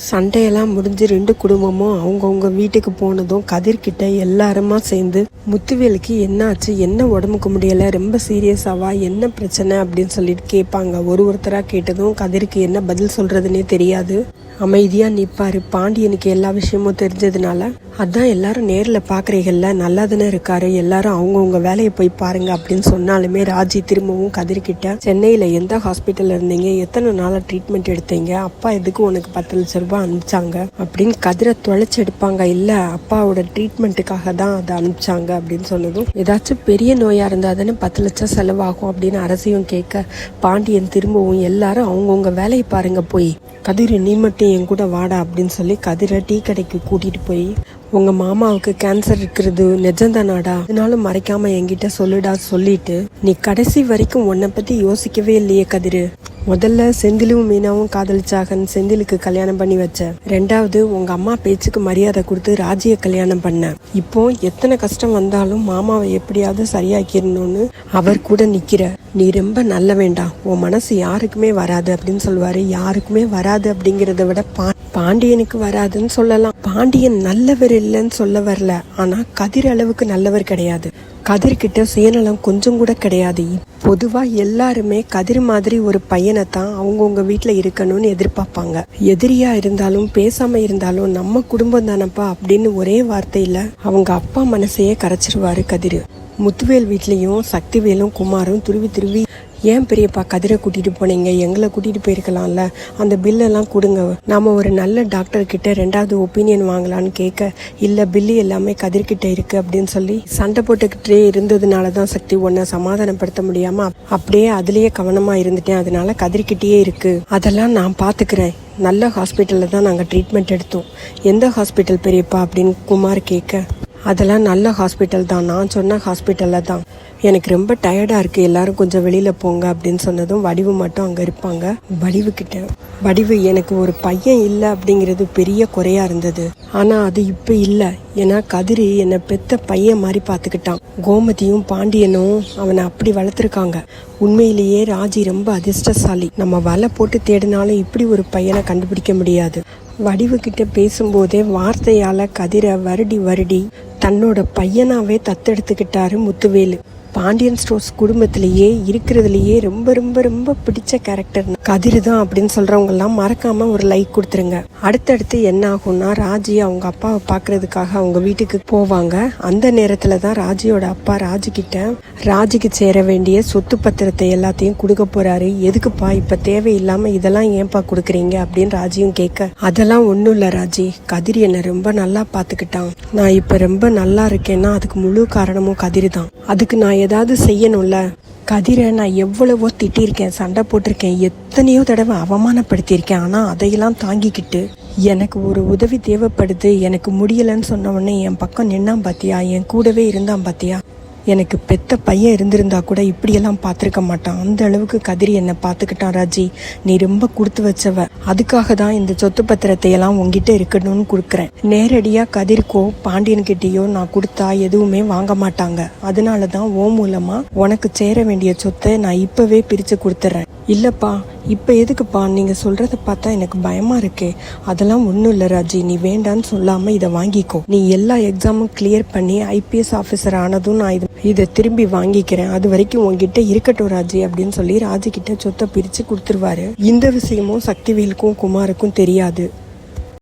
சண்டையெல்லாம் முடிஞ்சு 2 குடும்பமும் அவங்கவுங்க வீட்டுக்கு போனதும் கதிர்கிட்ட எல்லாருமா சேர்ந்து முத்துவேலுக்கு என்னாச்சு, என்ன உடம்புக்கு முடியலை, ரொம்ப சீரியஸாவா, என்ன பிரச்சனை அப்படின்னு சொல்லிட்டு கேட்பாங்க. ஒருத்தராக கேட்டதும் கதிருக்கு என்ன பதில் சொல்றதுன்னே தெரியாது. அமைதியா நிற்பாரு. பாண்டியனுக்கு எல்லா விஷயமும் தெரிஞ்சதுனால அதான் எல்லாரும் நேரில் பார்க்குறீங்கல்ல, நல்லா தானே இருக்காரு, எல்லாரும் அவங்கவுங்க வேலையை போய் பாருங்க அப்படின்னு சொன்னாலுமே ராஜி திரும்பவும் கதிர்கிட்ட சென்னையில் எந்த ஹாஸ்பிட்டலில் இருந்தீங்க, எத்தனை நாளாக ட்ரீட்மெண்ட் எடுத்தீங்க, அப்பா எதுக்கு உனக்கு 10 லட்சம் ரூபாய் அனுப்பிச்சாங்க அப்படின்னு கதிரை தொலைச்சி எடுப்பாங்க. இல்லை, அப்பாவோட ட்ரீட்மெண்ட்டுக்காக தான் அதை அனுப்பிச்சாங்க அப்படின்னு சொன்னதும் ஏதாச்சும் பெரிய நோயாக இருந்தால் தானே 10 லட்சம் செலவாகும் அப்படின்னு அரசியும் கேட்க பாண்டியன் திரும்பவும் எல்லாரும் அவங்கவுங்க வேலையை பாருங்க, போய் கதிர் நீ மட்டும் என் கூட வாடா அப்படின்னு சொல்லி கதிரை டீ கடைக்கு கூட்டிட்டு போய் உங்க மாமாவுக்கு கேன்சர் இருக்கிறது நிஜம்தானாடா, அதனாலும் மறைக்காம என்கிட்ட சொல்லுடா சொல்லிட்டு நீ கடைசி வரைக்கும் உன்னை பத்தி யோசிக்கவே இல்லையே கதிரு. முதல்ல செந்திலும் மீனாவும் காதலிச்சாகன்னு செந்திலுக்கு கல்யாணம் பண்ணி வச்ச. 2வது உங்க அம்மா பேச்சுக்கு மரியாதை கொடுத்து ராஜியை கல்யாணம் பண்ண. இப்போ எத்தனை கஷ்டம் வந்தாலும் மாமாவை எப்படியாவது சரியாக்கிடணும்னு அவர் கூட நிக்கிற. நீ ரொம்ப நல்ல வேண்டாம், உன் மனசு யாருக்குமே வராது அப்படின்னு சொல்லுவாரு. யாருக்குமே வராது அப்படிங்கிறத விட பாண்டியனுக்கு வராதுன்னு சொல்லலாம். பாண்டியன் நல்லவர் இல்லைன்னு சொல்ல வரல, ஆனா கதிர் அளவுக்கு நல்லவர் கிடையாது. கதிர்கிட்ட சுயநலம் கொஞ்சம் கூட கிடையாது. பொதுவா எல்லாருமே கதிர் மாதிரி ஒரு பையனை தான் அவங்கவுங்க வீட்டுல இருக்கணும்னு எதிர்பார்ப்பாங்க. எதிரியா இருந்தாலும் பேசாம இருந்தாலும் நம்ம குடும்பம் தானப்பா அப்படின்னு ஒரே வார்த்தையில அவங்க அப்பா மனசையே கரைச்சிருவாரு கதிர். முத்துவேல் வீட்லயும் சக்திவேலும் குமாரும் துருவி ஏன் பெரியப்பா கதிரை கூட்டிட்டு போனீங்க, எங்களை கூட்டிட்டு போயிருக்கலாம்ல, அந்த பில்லெல்லாம் கொடுங்க, நாம ஒரு நல்ல டாக்டர் கிட்ட 2வது ஒப்பீனியன் வாங்கலான்னு கேட்க, இல்ல பில்லு எல்லாமே கதிர்கிட்ட இருக்கு அப்படின்னு சொல்லி சண்டை போட்டுக்கிட்டே இருந்ததுனாலதான் சக்தி உன்னை சமாதானப்படுத்த முடியாம அப்படியே அதுலயே கவனமா இருந்துட்டேன், அதனால கதிர்கிட்டயே இருக்கு, அதெல்லாம் நான் பாத்துக்கிறேன், நல்ல ஹாஸ்பிட்டல்ல தான் நாங்க ட்ரீட்மெண்ட் எடுத்தோம். எந்த ஹாஸ்பிட்டல் பெரியப்பா அப்படின்னு குமார் கேட்க, அதெல்லாம் நல்ல ஹாஸ்பிட்டல் தான், நான் சொன்ன ஹாஸ்பிட்டல்ல தான், எனக்கு ரொம்ப டயர்டா இருக்கு, எல்லாரும் கொஞ்சம் வெளியில போங்க அப்படின்னு சொன்னதும் வடிவு மட்டும் அங்க இருப்பாங்க. வடிவு எனக்கு ஒரு பையன் இல்லை அப்படிங்கிறது பெரிய குறையா இருந்தது, ஆனா அது இப்ப இல்லை, ஏன்னா கதிரி என்னை பெத்த பையன் மாதிரி பாத்துக்கிட்டான். கோமதியும் பாண்டியனும் அவனை அப்படி வளர்த்துருக்காங்க. உண்மையிலேயே ராஜி ரொம்ப அதிர்ஷ்டசாலி. நம்ம வலை போட்டு தேடினாலும் இப்படி ஒரு பையனை கண்டுபிடிக்க முடியாது. வடிவு கிட்ட பேசும்போதே வார்த்தையால கதிரை வருடி தன்னோட பையனாவே தத்தெடுத்துக்கிட்டாரு முத்துவேலு. பாண்டியன் ஸ்டோர்ஸ் குடும்பத்திலேயே இருக்கிறதுலயே ரொம்ப ரொம்ப ரொம்ப பிடிச்ச கேரக்டர் கதிர் தான் அப்படின்னு சொல்றவங்க எல்லாம் மறக்காம ஒரு லைக் கொடுத்துருங்க. அடுத்தடுத்து என்ன ஆகும்னா, ராஜி அவங்க அப்பாவை பாக்குறதுக்காக அவங்க வீட்டுக்கு போவாங்க. அந்த நேரத்துல தான் ராஜியோட அப்பா ராஜிக்கு சேர வேண்டிய சொத்து பத்திரத்தை எல்லாத்தையும் கொடுக்க போறாரு. எதுக்குப்பா இப்ப தேவையில்லாம இதெல்லாம் ஏன்பா கொடுக்குறீங்க அப்படின்னு ராஜியும் கேட்க, அதெல்லாம் ஒண்ணும் இல்ல ராஜி, கதிர் என்ன ரொம்ப நல்லா பாத்துக்கிட்டான், நான் இப்ப ரொம்ப நல்லா இருக்கேன்னா அதுக்கு முழு காரணமும் கதிர் தான், அதுக்கு நான் ஏதாவது செய்யணும்ல. கதிரை நான் எவ்வளவோ திட்டிருக்கேன், சண்டை போட்டிருக்கேன், எத்தனையோ தடவை அவமானப்படுத்தியிருக்கேன், ஆனா அதையெல்லாம் தாங்கிக்கிட்டு எனக்கு ஒரு உதவி தேவைப்படுது, எனக்கு முடியலன்னு சொன்ன உடனே என் பக்கம் நின்னான் பாத்தியா, என் கூடவே இருந்தான் பாத்தியா, எனக்கு பெத்த பையன் இருந்திருந்தா கூட இப்படியெல்லாம் பார்த்துருக்க மாட்டான், அந்த அளவுக்கு கதிரி என்னை பார்த்துக்கிட்டான். ராஜி, நீ ரொம்ப கொடுத்து வச்சவ, அதுக்காக தான் இந்த சொத்து பத்திரத்தை எல்லாம் உங்ககிட்ட இருக்கணும்னு கொடுக்குறேன். நேரடியா கதிர்க்கோ பாண்டியன்கிட்டயோ நான் கொடுத்தா எதுவுமே வாங்க மாட்டாங்க, அதனாலதான் ஓ மூலமா உனக்கு சேர வேண்டிய சொத்தை நான் இப்பவே பிரிச்சு கொடுத்துறேன். இல்லப்பா இப்ப எதுக்குப்பா, நீங்க சொல்றத பார்த்தா எனக்கு பயமா இருக்கே, அதெல்லாம் ஒண்ணும் இல்ல ராஜி, நீ வேண்டான்னு சொல்லாம இதை வாங்கிக்கோ, நீ எல்லா எக்ஸாமும் கிளியர் பண்ணி ஐபிஎஸ் ஆபீசர் ஆனதும் நான் இதை திரும்பி வாங்கிக்கிறேன், அது வரைக்கும் உங்ககிட்ட இருக்கட்டும் ராஜி அப்படின்னு சொல்லி ராஜி கிட்ட சொத்தை பிரிச்சு கொடுத்துருவாரு. இந்த விஷயமும் சக்திவேலுக்கும் குமாருக்கும் தெரியாது.